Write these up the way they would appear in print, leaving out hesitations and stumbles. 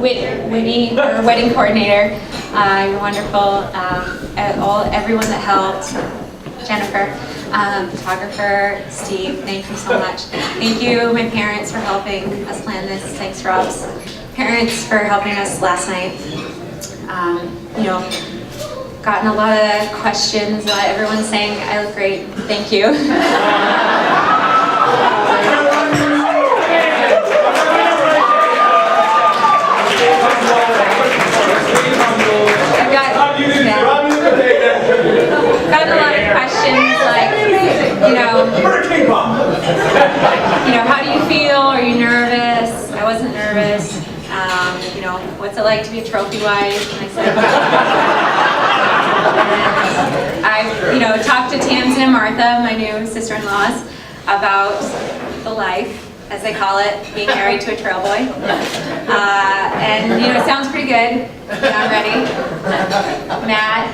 Whitney, our wedding coordinator. You're wonderful. Everyone that helped. Jennifer, photographer, Steve, thank you so much. Thank you, my parents, for helping us plan this. Thanks, Rob's parents, for helping us last night. Gotten a lot of questions. Everyone's saying I look great. Thank you. Got a lot of questions like, how do you feel? Are you nervous? I wasn't nervous. What's it like to be a trophy wife? And I said, I've, talked to Tamsin and Martha, my new sister-in-laws, about the life, as they call it, being married to a trail boy. And it sounds pretty good. I'm ready. Matt,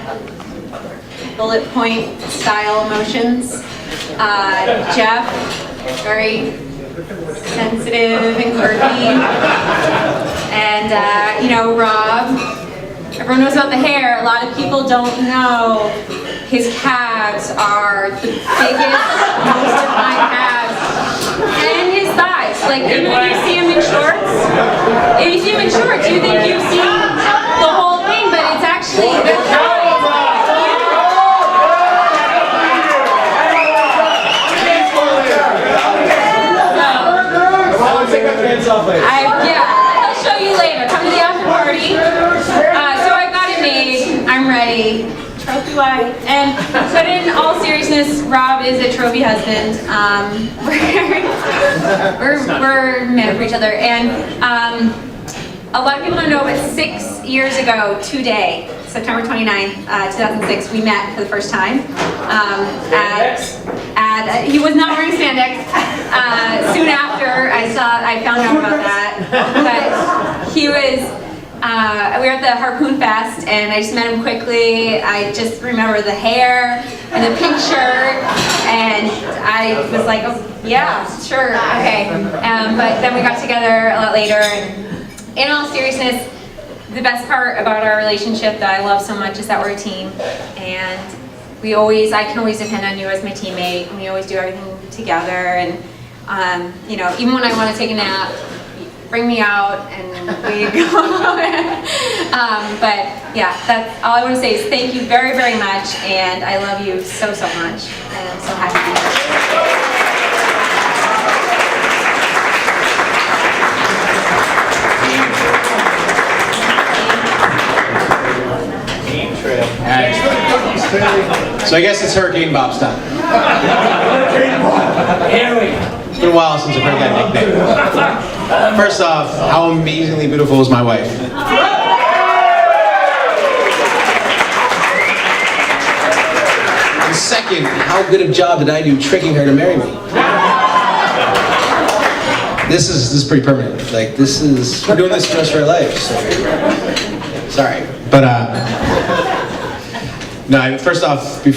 bullet point style emotions. Jeff, very sensitive and quirky. And Rob, everyone knows about the hair. A lot of people don't know his calves are the biggest, most defined calves. And his thighs. Like, even when you see him in shorts, you think you've seen the whole thing, but it's actually the thighs. I'll show you later. Come to the after party. So I got it made. I'm ready. Trophy wife. But in all seriousness, Rob is a trophy husband. We're meant for each other. And a lot of people don't know, but 6 years ago today, September 29th, 2006, we met for the first time. He was not wearing spandex. Soon after, I found out about that. But he was. We were at the Harpoon Fest, and I just met him quickly. I just remember the hair and the pink shirt, and I was like, oh, yeah, sure, okay. But then we got together a lot later, and in all seriousness, the best part about our relationship that I love so much is that we're a team, and I can always depend on you as my teammate, and we always do everything together, and even when I want to take a nap, bring me out and we go. But yeah, that's all I want to say is thank you very, very much, and I love you so, so much, and I'm so happy to be here. All right. So I guess it's Hurricane Bob's time. It's been a while since I've heard that nickname. First off, how amazingly beautiful is my wife? And second, how good a job did I do tricking her to marry me? This is pretty permanent. Like, we're doing this for the rest of our life. So. Sorry, but no. First off, I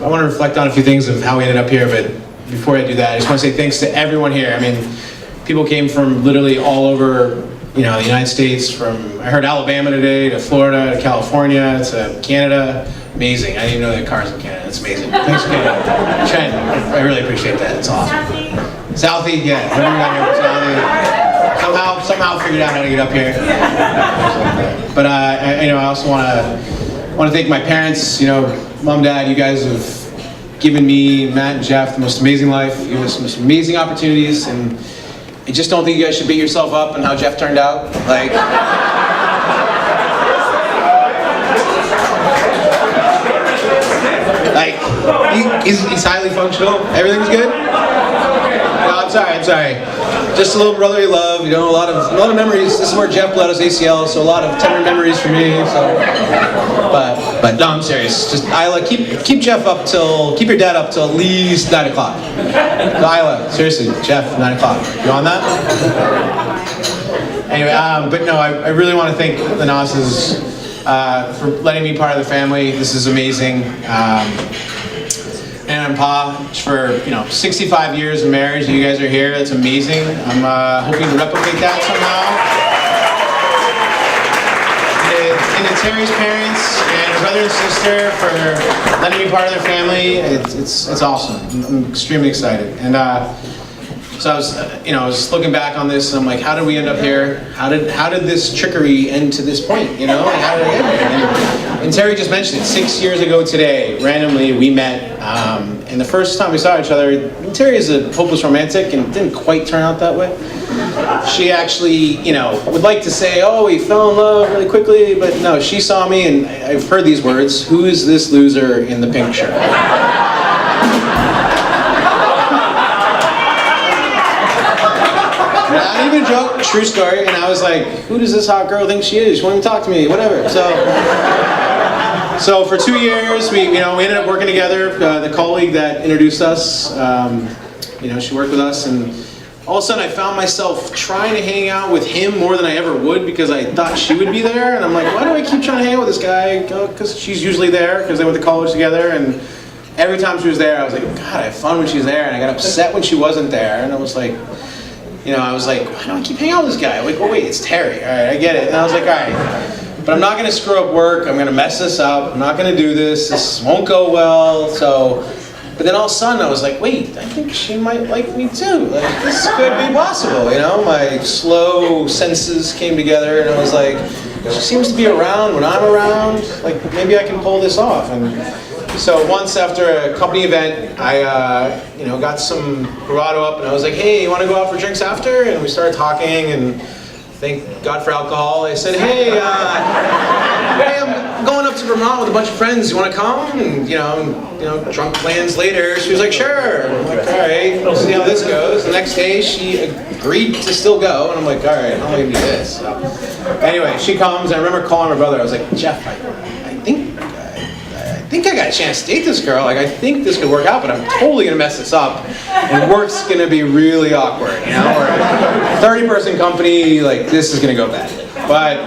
want to reflect on a few things of how we ended up here. But before I do that, I just want to say thanks to everyone here. I mean, people came from literally all over, the United States. I heard Alabama today, to Florida, to California, to Canada. Amazing. I didn't even know they had cars in Canada. That's amazing. Thanks, Canada. Trent, I really appreciate that. It's awesome. Southie, yeah. Whoever got here from Southie. Somehow figured out how to get up here. But I also want to thank my parents. Mom, Dad, you guys have given me, Matt and Jeff, the most amazing life. You have the most amazing opportunities, and I just don't think you guys should beat yourself up on how Jeff turned out. He's highly functional. Everything's good. No, I'm sorry. Just a little brotherly love. A lot of memories. This is where Jeff bled his ACL, so a lot of tender memories for me. So, but no, I'm serious. Just Isla, keep Jeff up keep your dad up till at least 9 o'clock. Isla, seriously, Jeff, 9 o'clock. You on that? Anyway, but no, I really want to thank the Nasses for letting me be part of the family. This is amazing. And Pa, for 65 years of marriage, you guys are here. That's amazing. I'm hoping to replicate that somehow. Terry's parents and her brother and sister for letting me part of their family. It's awesome. I'm extremely excited. And so I was looking back on this, and I'm like, how did we end up here? How did this trickery end to this point? Like, how did it end here? And Terry just mentioned it. 6 years ago today, randomly we met, and the first time we saw each other, Terry is a hopeless romantic, and it didn't quite turn out that way. She actually, would like to say, oh, we fell in love really quickly, but no, she saw me, and I've heard these words: who is this loser in the pink shirt? Not even a joke, true story. And I was like, who does this hot girl think she is? She won't even talk to me, whatever. So for 2 years, we ended up working together. The colleague that introduced us, she worked with us, and all of a sudden I found myself trying to hang out with him more than I ever would because I thought she would be there. And I'm like, why do I keep trying to hang out with this guy? Because she's usually there because they went to college together. And every time she was there, I was like, God, I have fun when she's there. And I got upset when she wasn't there. And I was like, why do I keep hanging out with this guy? Like, well, wait, it's Terry. All right, I get it. And I was like, all right, but I'm not going to screw up work. I'm going to mess this up. I'm not going to do this. This won't go well. But then all of a sudden I was like, wait, I think she might like me too. Like, this could be possible, My slow senses came together, and I was like, she seems to be around when I'm around. Like, maybe I can pull this off. And so once after a company event, I got some bravado up, and I was like, hey, you want to go out for drinks after? And we started talking, and thank God for alcohol. I said, hey, I'm going up to Vermont with a bunch of friends. You want to come? And drunk plans later. She was like, sure. I'm like, all right, we'll see how this goes. The next day, she agreed to still go, and I'm like, all right, how am I gonna do this? So, anyway, she comes. I remember calling my brother. I was like, Jeff, I think I got a chance to date this girl. Like, I think this could work out, but I'm totally gonna mess this up, and work's gonna be really awkward, Or a 30-person company, like, this is gonna go badly. But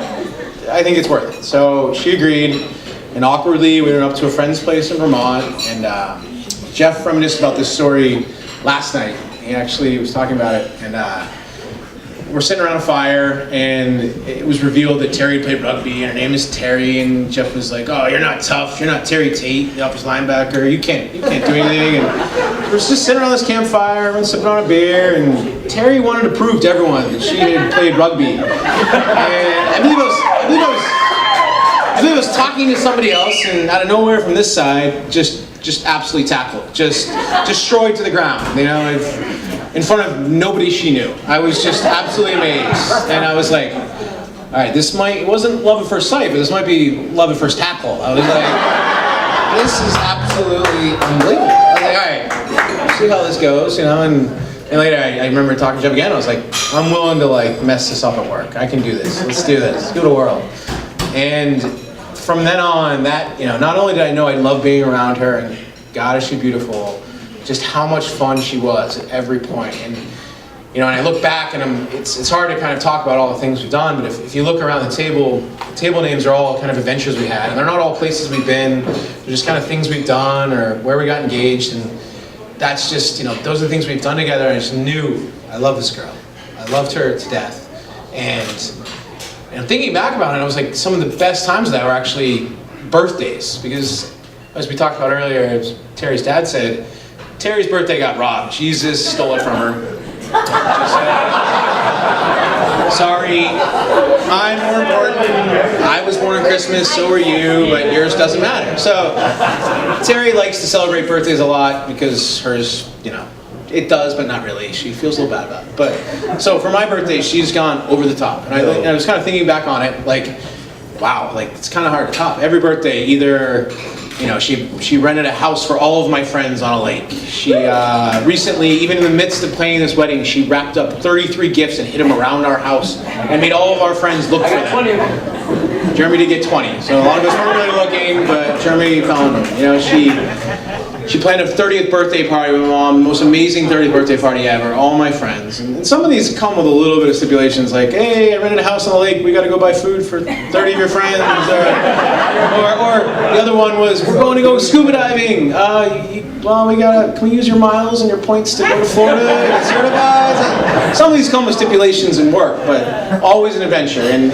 I think it's worth it. So she agreed, and awkwardly we went up to a friend's place in Vermont, and Jeff reminisced about this story last night. He actually was talking about it, and we're sitting around a fire, and it was revealed that Terry played rugby, and her name is Terry, and Jeff was like, oh, you're not tough, you're not Terry Tate, the offensive linebacker, you can't do anything. And we're just sitting around this campfire, everyone's sipping on a beer, and Terry wanted to prove to everyone that she had played rugby. And I believe I was talking to somebody else, and out of nowhere from this side, just absolutely tackled, just destroyed to the ground, in front of nobody she knew. I was just absolutely amazed, and I was like, all right, it wasn't love at first sight, but this might be love at first tackle. I was like, this is absolutely unbelievable. I was like, all right, we'll see how this goes, and later I remember talking to Jeff again. I was like, I'm willing to mess this up at work. I can do this. Let's do this. Let's go to the world. And from then on, not only did I know I loved being around her, and God, is she beautiful, just how much fun she was at every point. And and I look back, and it's hard to kind of talk about all the things we've done, but if you look around the table names are all kind of adventures we had, and they're not all places we've been. They're just kind of things we've done or where we got engaged, and that's just those are the things we've done together. I just knew I love this girl. I loved her to death, and thinking back about it, I was like, some of the best times of that were actually birthdays, because as we talked about earlier, as Terry's dad said, Terry's birthday got robbed. Jesus stole it from her. Sorry, I'm more important. I was born on Christmas, so are you, but yours doesn't matter. So Terry likes to celebrate birthdays a lot because hers, it does, but not really. She feels a little bad about it. But so for my birthday, she's gone over the top. And I was kind of thinking back on it, like, wow, it's kind of hard to top. Every birthday, either she rented a house for all of my friends on a lake. She recently, even in the midst of planning this wedding, she wrapped up 33 gifts and hid them around our house and made all of our friends look for them. Jeremy did get 20, so a lot of us weren't really looking, but Jeremy found them. She planned a 30th birthday party with my mom, the most amazing 30th birthday party ever, all my friends. And some of these come with a little bit of stipulations, like, hey, I rented a house on the lake, we gotta go buy food for 30 of your friends. Or the other one was, we're going to go scuba diving. Can we use your miles and your points to go to Florida and get certified? Some of these come with stipulations and work, but always an adventure. And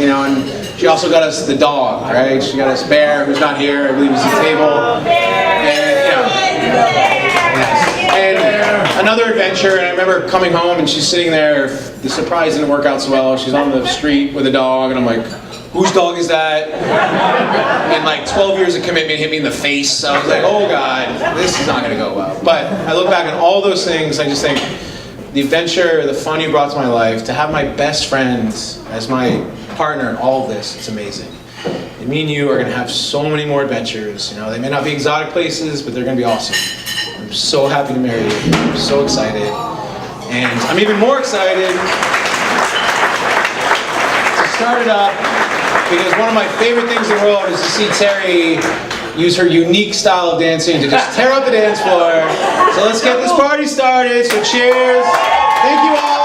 she also got us the dog, right? She got us Bear, who's not here, I believe he's at the table. And another adventure, and I remember coming home and she's sitting there, the surprise didn't work out so well, she's on the street with a dog, and I'm like, whose dog is that? And like 12 years of commitment hit me in the face, so I was like, oh God, this is not gonna go well. But I look back on all those things, I just think, the adventure, the fun you brought to my life, to have my best friends as my partner in all of this, it's amazing. And me and you are gonna have so many more adventures. They may not be exotic places, but they're gonna be awesome. I'm so happy to marry you. I'm so excited. And I'm even more excited to start it up, because one of my favorite things in the world is to see Terry use her unique style of dancing to just tear up the dance floor. So let's get this party started. So cheers. Thank you all.